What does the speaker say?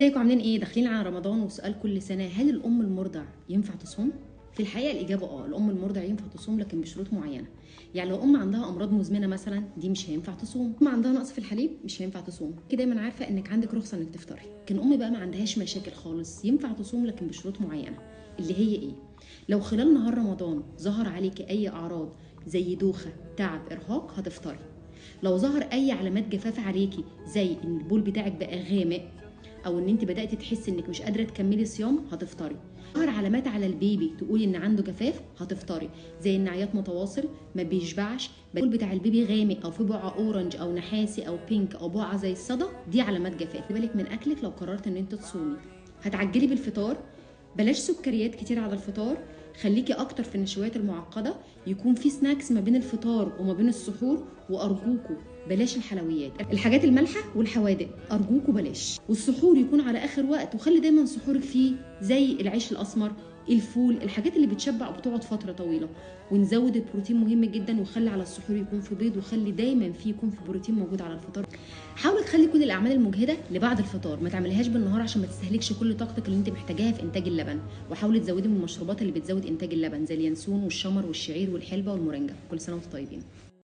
ازيكم عاملين ايه؟ داخلين على رمضان وسؤال كل سنه، هل الام المرضع ينفع تصوم؟ في الحقيقه الاجابه الام المرضع ينفع تصوم لكن بشروط معينه. يعني لو ام عندها امراض مزمنه مثلا دي مش هينفع تصوم، ام عندها نقص في الحليب مش هينفع تصوم، كده دايما عارفه انك عندك رخصه انك تفطري. لكن ام بقى ما عندهاش مشاكل خالص ينفع تصوم لكن بشروط معينه. اللي هي ايه؟ لو خلال نهار رمضان ظهر عليكي اي اعراض زي دوخه، تعب، ارهاق هتفطري. لو ظهر اي علامات جفاف عليكي زي ان البول بتاعك بقى غامق او ان انت بداتي تحسي انك مش قادره تكملي صيام هتفطري. ظهر علامات على البيبي تقولي ان عنده جفاف هتفطري، زي ان عياط متواصل، ما بيشبعش، البول بتاع البيبي غامق او في بقعه اورنج او نحاسي او بينك او بقعه زي الصدى، دي علامات جفاف. خلي بالك من اكلك لو قررت ان انت تصومي. هتعجلي بالفطار، بلاش سكريات كتير على الفطار، خليكي اكتر في النشويات المعقده، يكون في سناكس ما بين الفطار وما بين السحور، وارجوكوا بلاش الحلويات، الحاجات المالحه والحوادق ارجوكوا بلاش، والسحور يكون على اخر وقت، وخلي دايما سحورك فيه زي العيش الاسمر، الفول، الحاجات اللي بتشبع وبتقعد فتره طويله. ونزود البروتين مهم جدا، وخلي على السحور يكون في بيض، وخلي دايما فيه يكون في بروتين موجود على الفطار. حاولي تخلي كل الاعمال المجهده لبعد الفطار، ما تعمليهاش بالنهار عشان ما تستهلكش كل طاقتك اللي انت محتاجاها في انتاج اللبن. وحاولي تزودي من المشروبات اللي بتزود انتاج اللبن زي اليانسون والشمر والشعير والحلبه والمورينجا. كل سنه وانتم طيبين.